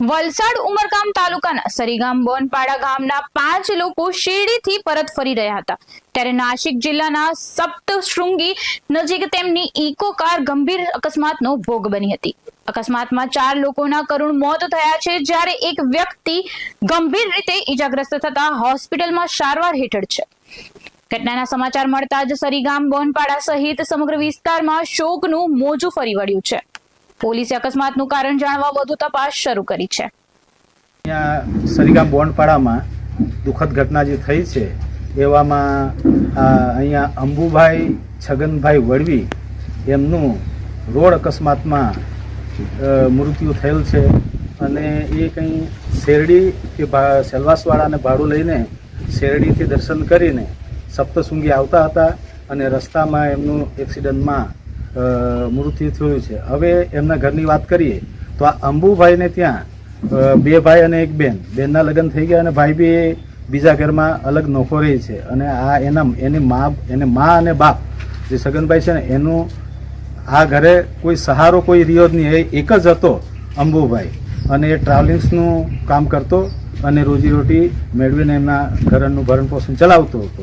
વલસાડ ઉમરગામ તાલુકાના સરીગામ બોનપાડા ગામના 5 લોકો શેરડીથી પરત ફરી રહ્યા હતા ત્યારે નાસિક જિલ્લાના સપ્તશૃંગી નજીક તેમની ઇકો કાર ગંભીર અકસ્માતનો ભોગ બની હતી। અકસ્માતમાં 4 લોકોના કરુણ મોત થયા છે જ્યારે એક વ્યક્તિ ગંભીર રીતે ઈજાગ્રસ્ત થતા હોસ્પિટલમાં સારવાર હેઠળ છે। ઘટનાના સમાચાર મળતા જ સરીગામ બોનપાડા સહિત સમગ્ર વિસ્તારમાં શોકનું મોજું ફરી વળ્યું છે। પોલીસે અકસ્માતનું કારણ જાણવા વધુ તપાસ શરૂ કરી છે। સરીગામ બોનપાડામાં દુઃખદ ઘટના જે થઈ છે એવામાં અહીંયા અંબુભાઈ છગનભાઈ વડવી એમનું રોડ અકસ્માતમાં મૃત્યુ થયેલ છે અને એ કંઈ શેરડી કે સેલવાસવાળાને ભાડું લઈને શેરડીથી દર્શન કરીને સપ્તશૃંગી આવતા હતા અને રસ્તામાં એમનું એક્સિડન્ટમાં મૃત્યુ થયું છે। હવે એમના ઘરની વાત કરીએ તો આ અંબુભાઈને ત્યાં 2 ભાઈ અને 1 બેન, બેનના લગ્ન થઈ ગયા અને ભાઈ બી બીજા ઘરમાં અલગ નોખો રહી છે અને આ એને મા અને બાપ જે સગનભાઈ છે ને એનું આ ઘરે કોઈ સહારો કોઈ રહ્યો જ નહીં, એક જ હતો અંબુભાઈ અને એ ટ્રાવેલિંગ્સનું કામ કરતો અને રોજીરોટી મેળવીને એમના ઘરનું ભરણ પોષણ ચલાવતો હતો।